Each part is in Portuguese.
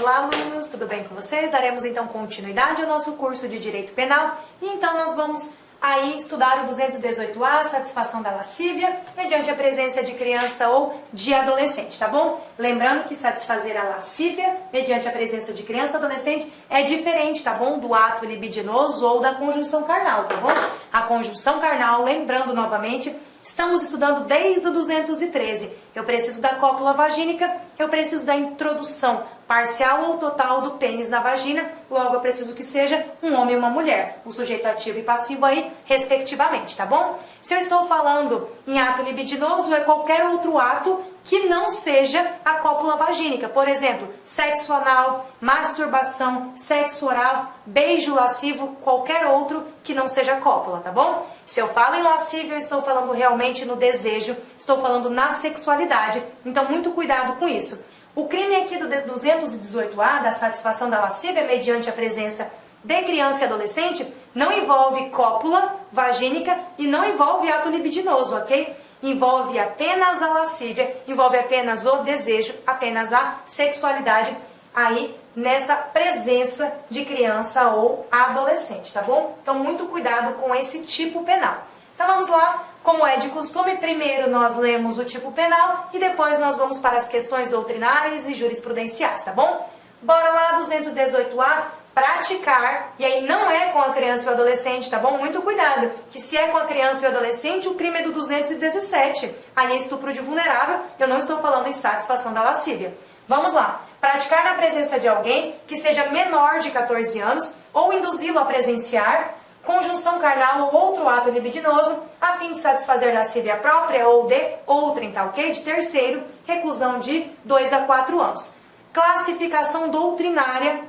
Olá, alunos, tudo bem com vocês? Daremos então continuidade ao nosso curso de Direito Penal e então nós vamos aí estudar o 218A, satisfação da lascívia, mediante a presença de criança ou de adolescente, tá bom? Lembrando que satisfazer a lascívia mediante a presença de criança ou adolescente é diferente, tá bom? Do ato libidinoso ou da conjunção carnal, tá bom? A conjunção carnal, lembrando novamente, estamos estudando desde o 213. Eu preciso da cópula vagínica, eu preciso da introdução parcial ou total do pênis na vagina, logo eu preciso que seja um homem e uma mulher, o sujeito ativo e passivo aí, respectivamente, tá bom? Se eu estou falando em ato libidinoso, é qualquer outro ato que não seja a cópula vagínica. Por exemplo, sexo anal, masturbação, sexo oral, beijo lascivo, qualquer outro que não seja cópula, tá bom? Se eu falo em lascívia, eu estou falando realmente no desejo, estou falando na sexualidade, então muito cuidado com isso. O crime aqui do 218A, da satisfação da lascívia mediante a presença de criança e adolescente, não envolve cópula vagínica e não envolve ato libidinoso, ok? Envolve apenas a lascívia, envolve apenas o desejo, apenas a sexualidade aí nessa presença de criança ou adolescente, tá bom? Então muito cuidado com esse tipo penal. Então vamos lá, como é de costume, primeiro nós lemos o tipo penal e depois nós vamos para as questões doutrinárias e jurisprudenciais, tá bom? Bora lá, 218A, praticar, e aí não é com a criança e o adolescente, tá bom? Muito cuidado, que se é com a criança e o adolescente, o crime é do 217, aí é estupro de vulnerável, eu não estou falando em satisfação da lascívia. Vamos lá, praticar na presença de alguém que seja menor de 14 anos ou induzi-lo a presenciar conjunção carnal ou outro ato libidinoso, a fim de satisfazer lascívia própria ou de outrem, tá ok? De terceiro, reclusão de 2 a 4 anos. Classificação doutrinária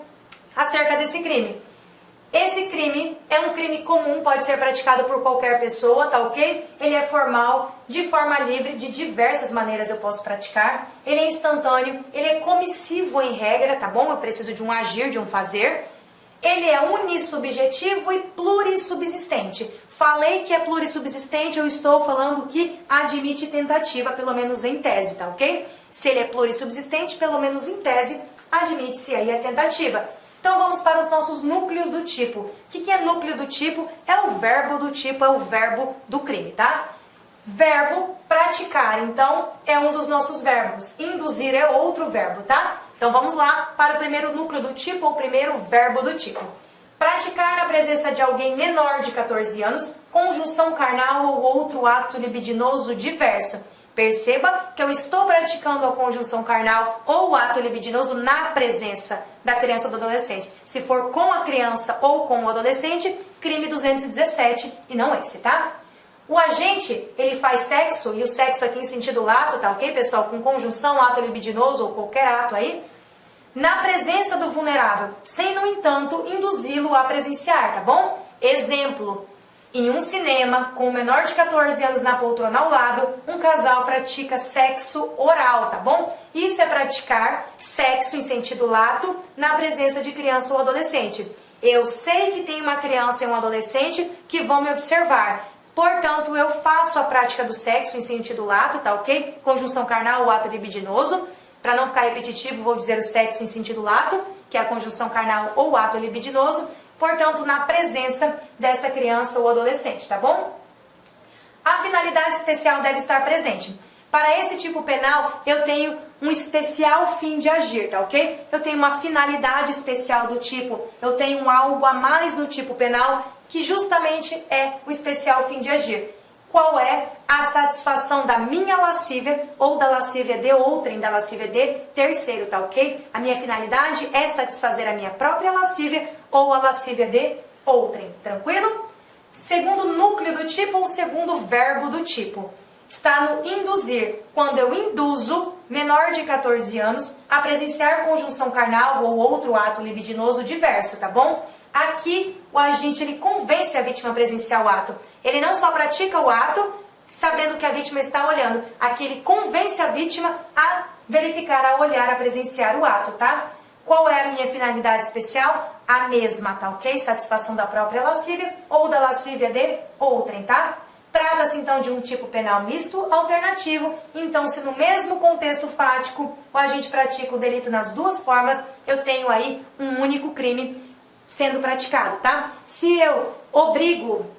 acerca desse crime. Esse crime é um crime comum, pode ser praticado por qualquer pessoa, tá ok? Ele é formal, de forma livre, de diversas maneiras eu posso praticar. Ele é instantâneo, ele é comissivo em regra, tá bom? Eu preciso de um agir, de um fazer. Ele é unissubjetivo e plurissubsistente. Falei que é plurissubsistente, eu estou falando que admite tentativa, pelo menos em tese, tá ok? Se ele é plurissubsistente, pelo menos em tese, admite-se aí a tentativa. Então vamos para os nossos núcleos do tipo. O que é núcleo do tipo? É o verbo do tipo, é o verbo do crime, tá? Verbo praticar, então, é um dos nossos verbos. Induzir é outro verbo, tá? Então vamos lá para o primeiro núcleo do tipo, ou o primeiro verbo do tipo. Praticar na presença de alguém menor de 14 anos, conjunção carnal ou outro ato libidinoso diverso. Perceba que eu estou praticando a conjunção carnal ou o ato libidinoso na presença da criança ou do adolescente. Se for com a criança ou com o adolescente, crime 217 e não esse, tá? O agente, ele faz sexo, e o sexo aqui em sentido lato, tá ok, pessoal? Com conjunção, ato libidinoso ou qualquer ato aí, na presença do vulnerável, sem, no entanto, induzi-lo a presenciar, tá bom? Exemplo, em um cinema, com um menor de 14 anos na poltrona ao lado, um casal pratica sexo oral, tá bom? Isso é praticar sexo em sentido lato na presença de criança ou adolescente. Eu sei que tem uma criança e um adolescente que vão me observar. Portanto, eu faço a prática do sexo em sentido lato, tá ok? Conjunção carnal ou ato libidinoso. Para não ficar repetitivo, vou dizer o sexo em sentido lato, que é a conjunção carnal ou ato libidinoso. Portanto, na presença desta criança ou adolescente, tá bom? A finalidade especial deve estar presente. Para esse tipo penal, eu tenho um especial fim de agir, tá ok? Eu tenho uma finalidade especial do tipo, eu tenho algo a mais no tipo penal, que justamente é o especial fim de agir. Qual é a satisfação da minha lascívia ou da lascívia de outrem, da lascívia de terceiro, tá ok? A minha finalidade é satisfazer a minha própria lascívia ou a lascívia de outrem, tranquilo? Segundo núcleo do tipo ou segundo verbo do tipo. Está no induzir, quando eu induzo menor de 14 anos a presenciar conjunção carnal ou outro ato libidinoso diverso, tá bom? Aqui o agente ele convence a vítima a presenciar o ato. Ele não só pratica o ato sabendo que a vítima está olhando, aqui ele convence a vítima a verificar, a olhar, a presenciar o ato, tá? Qual é a minha finalidade especial? A mesma, tá ok? Satisfação da própria lascívia ou da lascívia de outrem, tá? Trata-se então de um tipo penal misto alternativo, então se no mesmo contexto fático o agente pratica o delito nas duas formas, eu tenho aí um único crime sendo praticado, tá? Se eu obrigo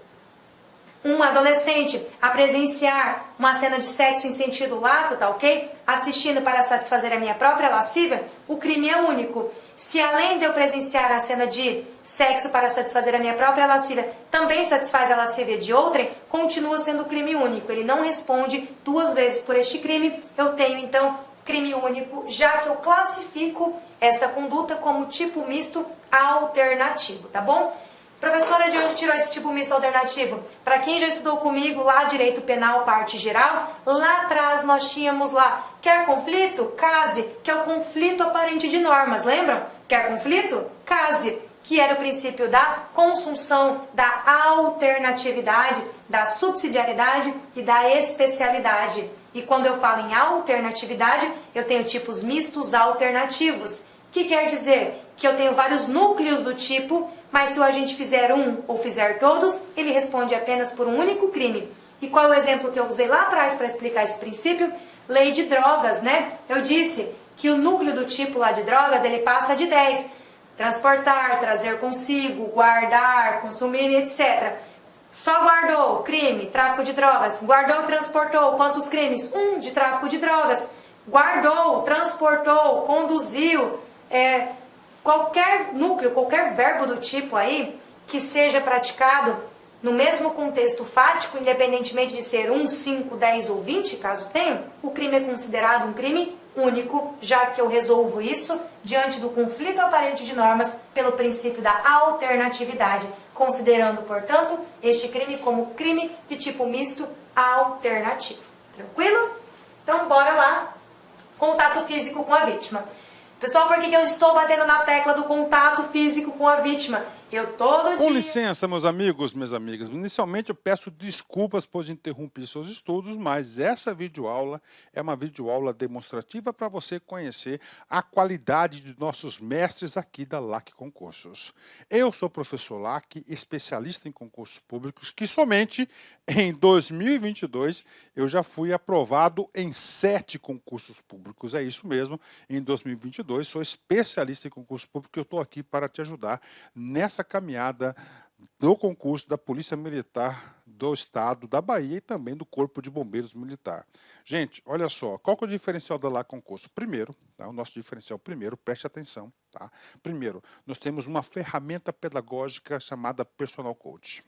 um adolescente a presenciar uma cena de sexo em sentido lato, tá ok? Assistindo para satisfazer a minha própria lascívia, o crime é único. Se além de eu presenciar a cena de sexo para satisfazer a minha própria lascívia, também satisfaz a lascívia de outrem, continua sendo crime único. Ele não responde duas vezes por este crime. Eu tenho então crime único, já que eu classifico esta conduta como tipo misto alternativo, tá bom? Professora, de onde tirou esse tipo misto alternativo? Para quem já estudou comigo lá, Direito Penal, parte geral, lá atrás nós tínhamos lá, quer conflito? Case, que é o conflito aparente de normas, lembram? Quer conflito? Case, que era o princípio da consunção, da alternatividade, da subsidiariedade e da especialidade. E quando eu falo em alternatividade, eu tenho tipos mistos alternativos, que quer dizer que eu tenho vários núcleos do tipo, mas se o agente fizer um ou fizer todos, ele responde apenas por um único crime. E qual é o exemplo que eu usei lá atrás para explicar esse princípio? Lei de drogas, né? Eu disse que o núcleo do tipo lá de drogas, ele passa de 10. Transportar, trazer consigo, guardar, consumir, etc. Só guardou, crime, tráfico de drogas. Guardou e transportou, quantos crimes? 1 de tráfico de drogas. Guardou, transportou, conduziu, qualquer núcleo, qualquer verbo do tipo aí que seja praticado no mesmo contexto fático, independentemente de ser 1, 5, 10 ou 20, caso tenha, o crime é considerado um crime único, já que eu resolvo isso diante do conflito aparente de normas pelo princípio da alternatividade, considerando, portanto, este crime como crime de tipo misto alternativo. Tranquilo? Então, bora lá. Contato físico com a vítima. Pessoal, por que eu estou batendo na tecla do contato físico com a vítima? Eu todo dia... Com licença, meus amigos, minhas amigas. Inicialmente eu peço desculpas por interromper seus estudos, mas essa videoaula é uma videoaula demonstrativa para você conhecer a qualidade de nossos mestres aqui da LAC Concursos. Eu sou o professor LAC, especialista em concursos públicos, que somente em 2022 eu já fui aprovado em 7 concursos públicos. É isso mesmo, em 2022 sou especialista em concurso público e eu estou aqui para te ajudar nessa caminhada do concurso da Polícia Militar do Estado da Bahia e também do Corpo de Bombeiros Militar. Gente, olha só, qual que é o diferencial da LAC Concurso? Primeiro, tá, o nosso diferencial primeiro, preste atenção, tá? Primeiro, nós temos uma ferramenta pedagógica chamada Personal Coach.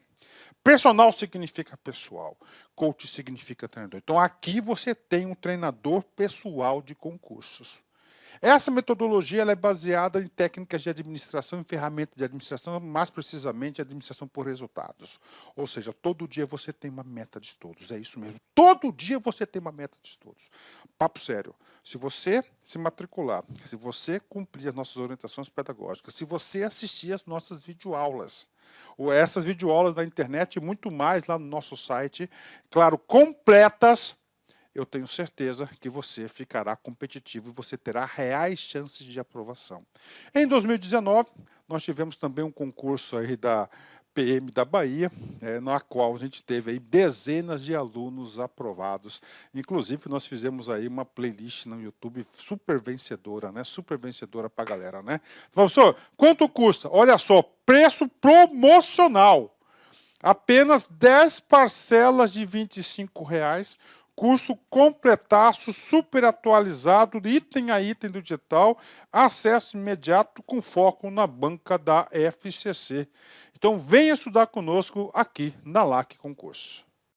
Personal significa pessoal, coach significa treinador. Então aqui você tem um treinador pessoal de concursos. Essa metodologia ela é baseada em técnicas de administração e ferramentas de administração, mais precisamente administração por resultados. Ou seja, todo dia você tem uma meta de estudos, é isso mesmo. Todo dia você tem uma meta de estudos. Papo sério, se você se matricular, se você cumprir as nossas orientações pedagógicas, se você assistir às nossas videoaulas, ou essas videoaulas da internet e muito mais lá no nosso site, claro, completas, eu tenho certeza que você ficará competitivo e você terá reais chances de aprovação. Em 2019, nós tivemos também um concurso aí da PM da Bahia, na qual a gente teve aí dezenas de alunos aprovados. Inclusive, nós fizemos aí uma playlist no YouTube super vencedora, né? Super vencedora para a galera, né? Professor, quanto custa? Olha só, preço promocional. Apenas 10 parcelas de R$ 25,00. Curso completaço, super atualizado, item a item do digital, acesso imediato com foco na banca da FCC. Então venha estudar conosco aqui na LAC Concurso.